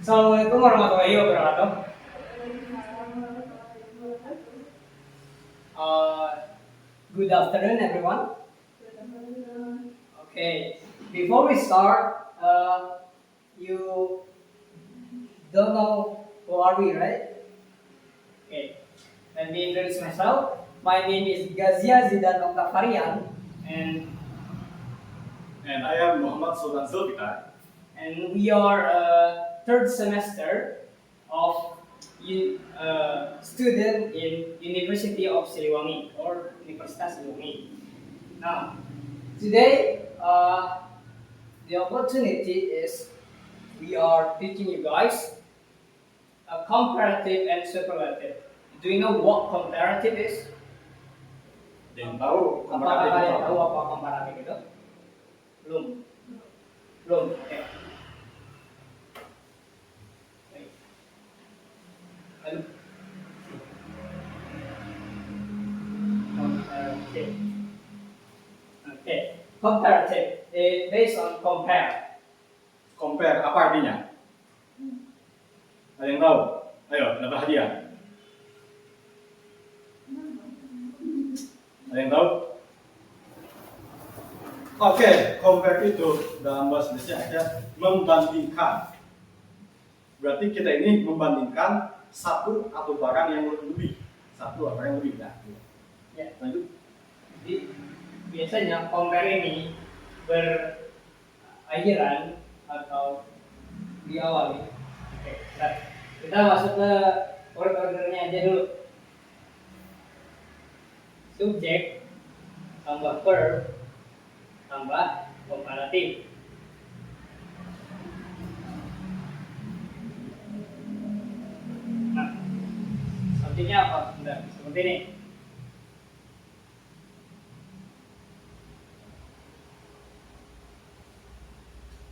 Assalamualaikum warahmatullahi wabarakatuh. Uh, Good afternoon, everyone. Okay, before we start, you don't know who are we, right? Okay, let me introduce myself. My name is Gazia Zidan Oktavarian, and I am Muhammad Sultan Zulfikar. and we are third semester of student in University of Siliwangi or Universitas Siliwangi. Now, today the opportunity is we are teaching you guys a comparative and superlative. Do you know what comparative is? Dan tahu Apakah komparatif kalian itu tahu apa? apa komparatif itu? Belum. Belum. Oke. Baik. Lalu. Comparative. Okay. Comparative is based on compare. Compare apa artinya? Ada yang tahu? Ayo, dapat hadiah. Ada yang tahu? Oke, compare itu dalam bahasa Indonesia ada membandingkan. Berarti kita ini membandingkan satu atau barang yang lebih, satu atau yang lebih. Nah, Ya. lanjut. Jadi biasanya compare ini berakhiran atau diawali. Oke, kita masuk ke ordernya aja dulu. Subjek tambah verb tambah komparatif. Nah, subjeknya apa? Bentar, seperti ini.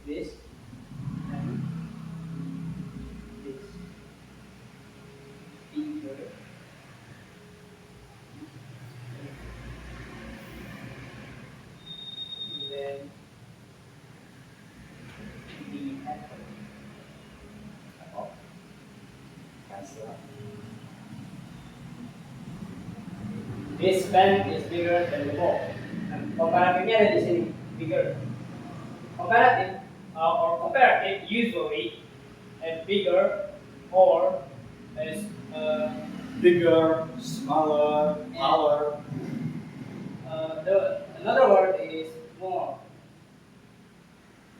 This and this. Bigger. Then the apple. Apple. Cancel. This pen is bigger than the ball. Nah, komparatifnya ada di sini, bigger. Comparative or comparative usually is bigger or is Bigger, smaller, taller. another word is more.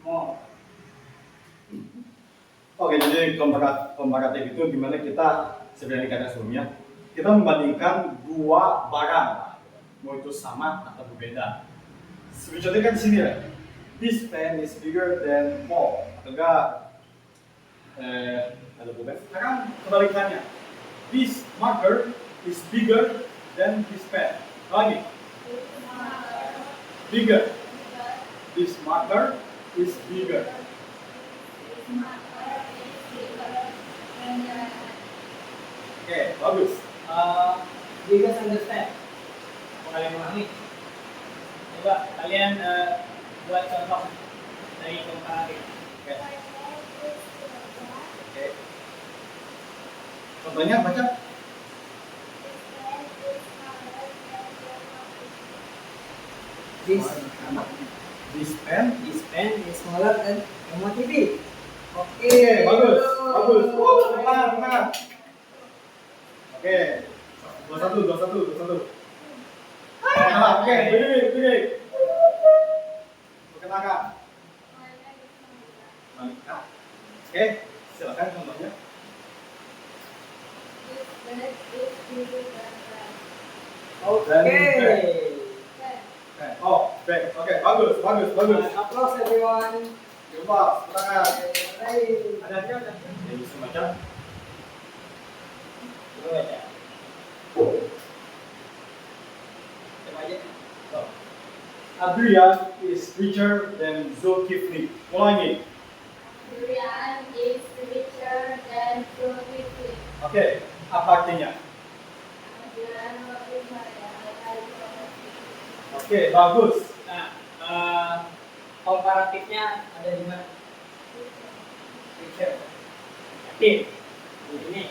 More. Oke, jadi komparatif itu gimana kita sebenarnya kata sebelumnya kita membandingkan dua barang, mau itu sama atau berbeda. Seperti contohnya kan di sini ya, this pen is bigger than ball, atau enggak ada bukan? Sekarang kebalikannya, this marker is bigger than this pen. Lagi, bigger. This marker is bigger. Oke, bagus. Do you guys understand? Kalian memahami? Coba kalian buat contoh dari komparatif. Oke. Oke. Contohnya baca. This This pen. is smaller than Emma TV. Oke, bagus, bagus. Benar. Oke, 21. Oke, begini. Perkenalkan. Malika. Oke, silakan contohnya. Oke. Oh, baik. Oke, bagus. Applause everyone. Coba, silakan. Hey. Ada. Yang bisa baca. Coba baca. Coba aja. Oh. Adrian is richer than Zulkifli. Ulangi. Durian is richer than Zulkifli. Oke, apa artinya? Durian lebih kaya. Oke, bagus. Nah, komparatifnya ada di mana? Richer. komparatif. Ini.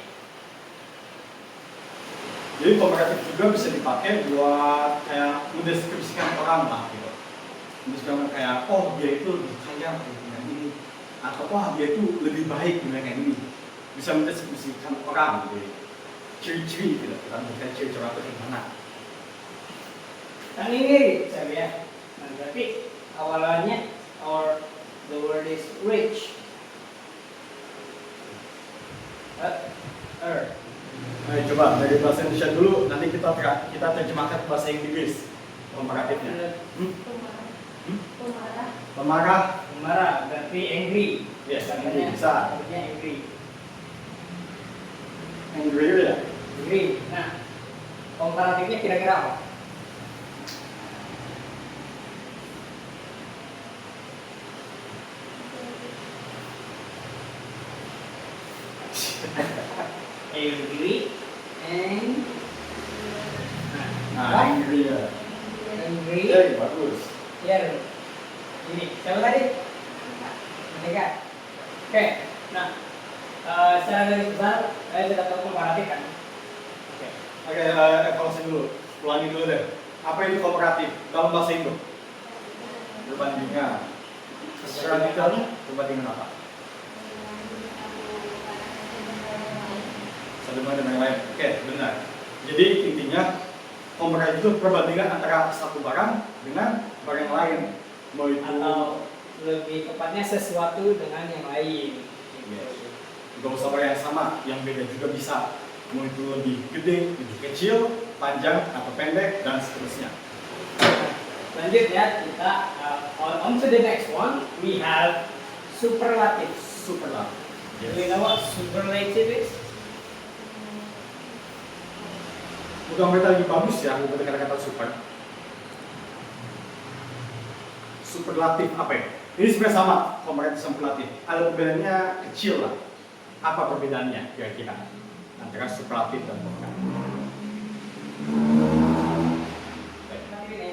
Jadi komparatif juga bisa dipakai buat kayak mendeskripsikan orang lah gitu. Mendeskripsikan kayak, oh dia itu lebih kaya dengan ini, atau wah dia itu lebih baik dengan yang ini. Bisa mendeskripsikan orang gitu. Ciri-ciri gitu, kita bukan ciri-ciri orang itu gimana. Kan ini saya lihat. Nah, berarti awalannya or the word is rich. Ayo coba dari bahasa Indonesia dulu, nanti kita terjemahkan ke bahasa Inggris komparatifnya. Pemarah. Pemarah, Marah berarti angry. yes, Contohnya, bisa. contohnya angry. Angry ya. Angry. Nah, komparatifnya kira-kira apa? Angry and Nah, angry ya. angry. Jadi bagus. Ya, ini siapa tadi? Mereka. Oke, nah secara garis besar saya sudah tahu komparatif kan. Oke. Oke, evaluasi dulu. Ulangi dulu deh. Apa itu komparatif dalam bahasa Indo? Perbandingan. Secara detailnya, perbandingan apa? Satu dengan yang lain. Oke, benar. Jadi intinya komparatif itu perbandingan antara satu barang dengan barang yang lain. Mau itu Atau lebih tepatnya sesuatu dengan yang lain. gak usah barang yang sama, yang beda juga bisa. Mau itu lebih gede, lebih kecil, panjang atau pendek dan seterusnya. Lanjut ya, kita on to the next one. We have superlatives. Superlatif. Do you know what superlative is? Bukan berarti lebih bagus ya, bukan kata-kata super. Superlatif apa ya? Ini sebenarnya sama, komparatif sama superlatif. Ada perbedaannya kecil lah. Apa perbedaannya kira-kira antara superlatif dan komparatif?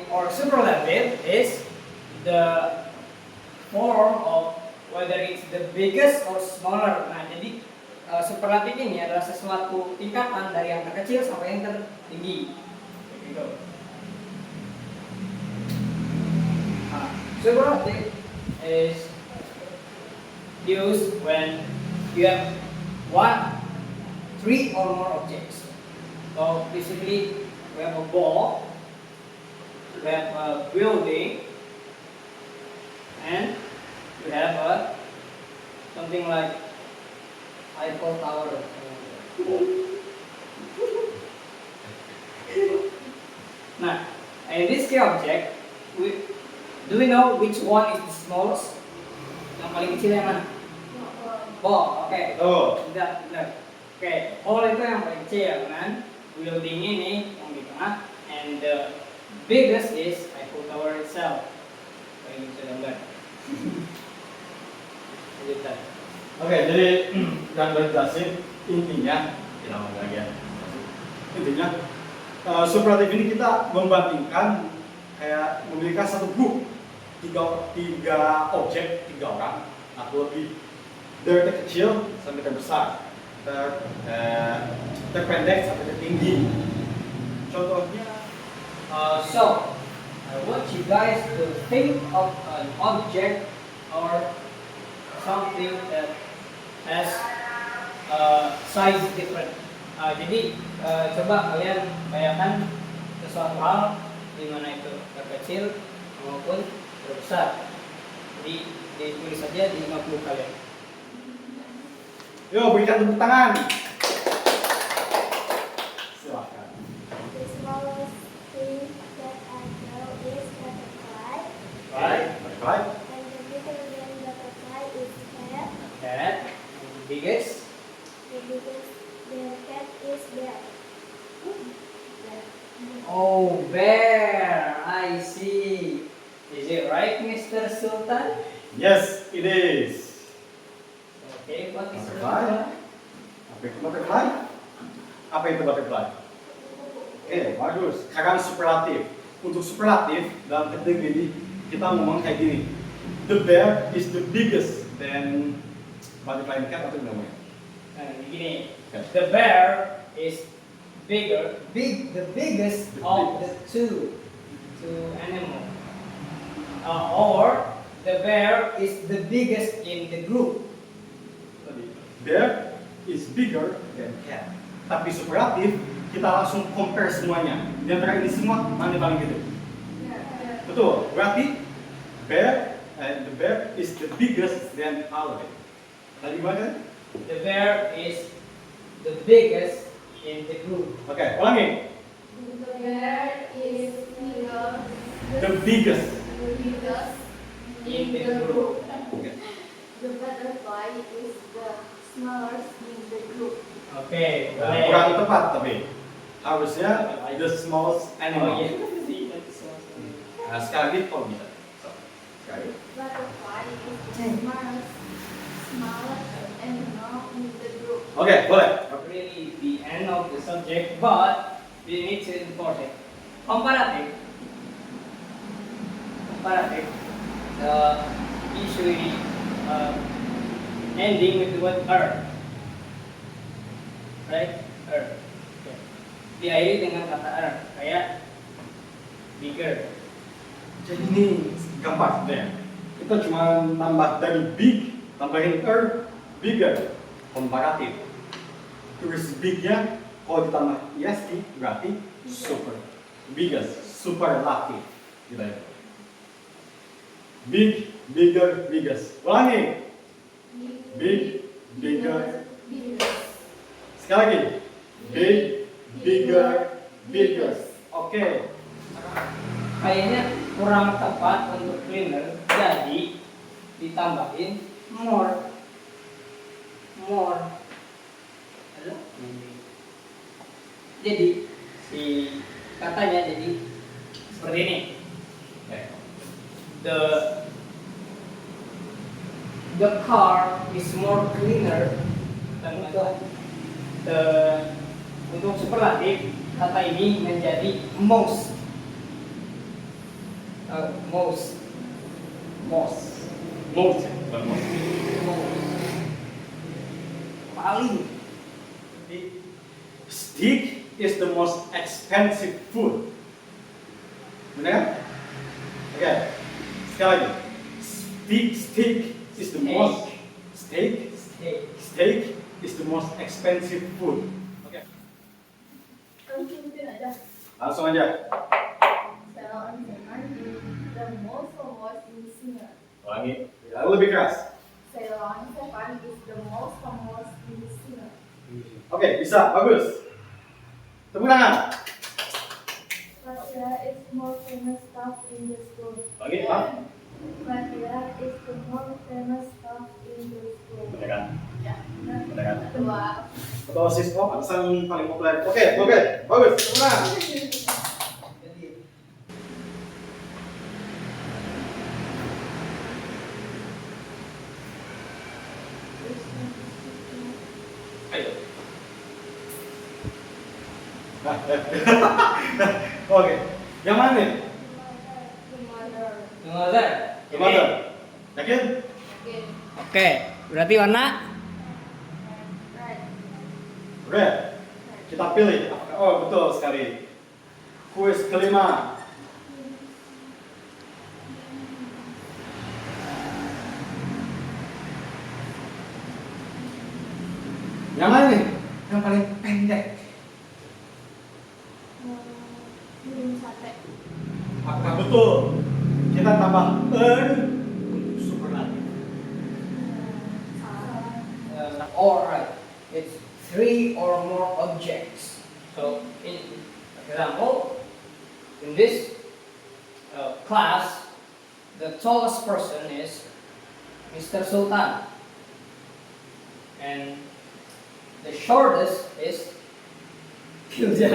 Or superlative is the form of whether it's the biggest or smaller. Nah, jadi superlatif ini adalah sesuatu tingkatan dari yang terkecil sampai yang tertinggi. Begitu. Nah, superlative is used when you have one, three or more objects. So basically, we have a ball, we have a building, and we have something like Eiffel Tower. Nah, in this key object, do we know which one is the smallest? Yang paling kecil yang mana? Ball, oke. Oh, Tidak, benar. Oke, ball itu yang paling kecil kan? Building ini yang di tengah, and the biggest is Eiffel Tower itself. Paling bisa gambar. Lanjutkan. oke. Jadi yang udah jelasin intinya, kita mau lagi ya. Intinya superlatif ini kita membandingkan kayak memiliki satu grup tiga objek, tiga orang atau lebih dari terkecil sampai terbesar, terpendek sampai tertinggi. Contohnya, So, I want you guys to think of an object or something that has size different. Jadi coba kalian bayangkan sesuatu hal di mana itu terkecil maupun terbesar. Jadi ditulis saja di 50 kalian. yuk berikan tepuk tangan. Silahkan. The smallest thing that I know is butterfly, Right? Butterfly. and the bigger than butterfly is cat. Cat. And the biggest. The biggest than cat is bear. Oh, bear. I see. Is it right, Mr. Sultan? Yes, it is. Okay, what is Butterfly. butterfly? Apa itu butterfly? Apa itu butterfly? Oke, bagus. Sekarang superlatif. Untuk superlatif dalam kategori ini kita ngomong kayak gini. The bear is the biggest than butterfly and cat atau namanya. begini. Okay. The bear is the biggest The of the two animals. Or the bear is the biggest in the group. Tadi, bear is bigger than cat. Tapi superatif, kita langsung compare semuanya. Di antara ini semua, mana yang paling gede? Betul. Berarti the bear is the biggest than all of it. Tadi gimana? The bear is the biggest in the group. Oke, ulangi. The bear is The biggest. In the group. Oke. The butterfly is the smallest in the group. Oke, Nah, boleh. kurang tepat tapi harusnya the smallest Oh animal. iya. Nah, sekali lagi kalau bisa. So, sekali. Butterfly is the smallest animal in the group. Oke, boleh. Not really the end of the subject, but we need to enforce it. Comparative. Usually ending with the word er. Right? Er. Okay. Diakhiri dengan kata er, kayak bigger. Jadi ini gampang sebenarnya. Kita cuma nambah dari big, tambahin bigger, komparatif. Terus bignya kalau ditambah est berarti super, biggest, superlatif. Gitu ya. Big, bigger, biggest. Ulangi. Big, bigger. biggest. Sekali lagi. Big, bigger, biggest. Oke. Kayaknya kurang tepat untuk cleaner, jadi ditambahin more. Halo? Jadi si katanya jadi seperti ini. The car is more cleaner. Untuk superlatif kata ini menjadi most. Most. Paling. Steak is the most expensive food. Benar kan? Oke. Sekali lagi. Steak is the most steak is the most expensive food. Oke. Langsung aja. Sarah and Simon is the most famous in singer. Ulangi. Ya, lebih keras. Sarah and Simon is the most famous in singer. Oke, bisa. Bagus. Tepuk tangan. Fatia is more famous staff in the school. Ulangi, Pak. Fatia is the more famous staff in the school. Benar kan? Ya. Benar kan? Kedua. Ketua siswa alasan paling populer. Oke, bagus. Tepuk tangan. Ayo. Oke. Yang mana nih? The mother. Dengar. Gimana? Yakin? Okay. Oke, berarti warna Right. Red. Kita pilih. Oh, betul sekali. Kuis kelima. Yang mana nih? Yang paling pendek. Minum sate. Apakah betul? Kita tambah untuk superlatif. Salah. alright. It's 3 or more objects. So, in example, in this class, the tallest person is Mr. Sultan, and the shortest is Pilja.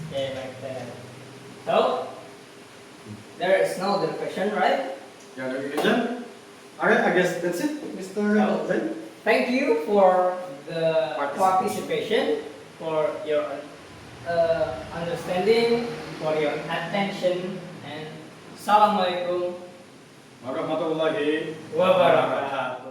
Okay, like that. So, there is no other question, right? Ya, ada question? Alright, I guess that's it, Mr. Ben. Thank you for the participation, for your understanding, for your attention, and Assalamualaikum Warahmatullahi wabarakatuh.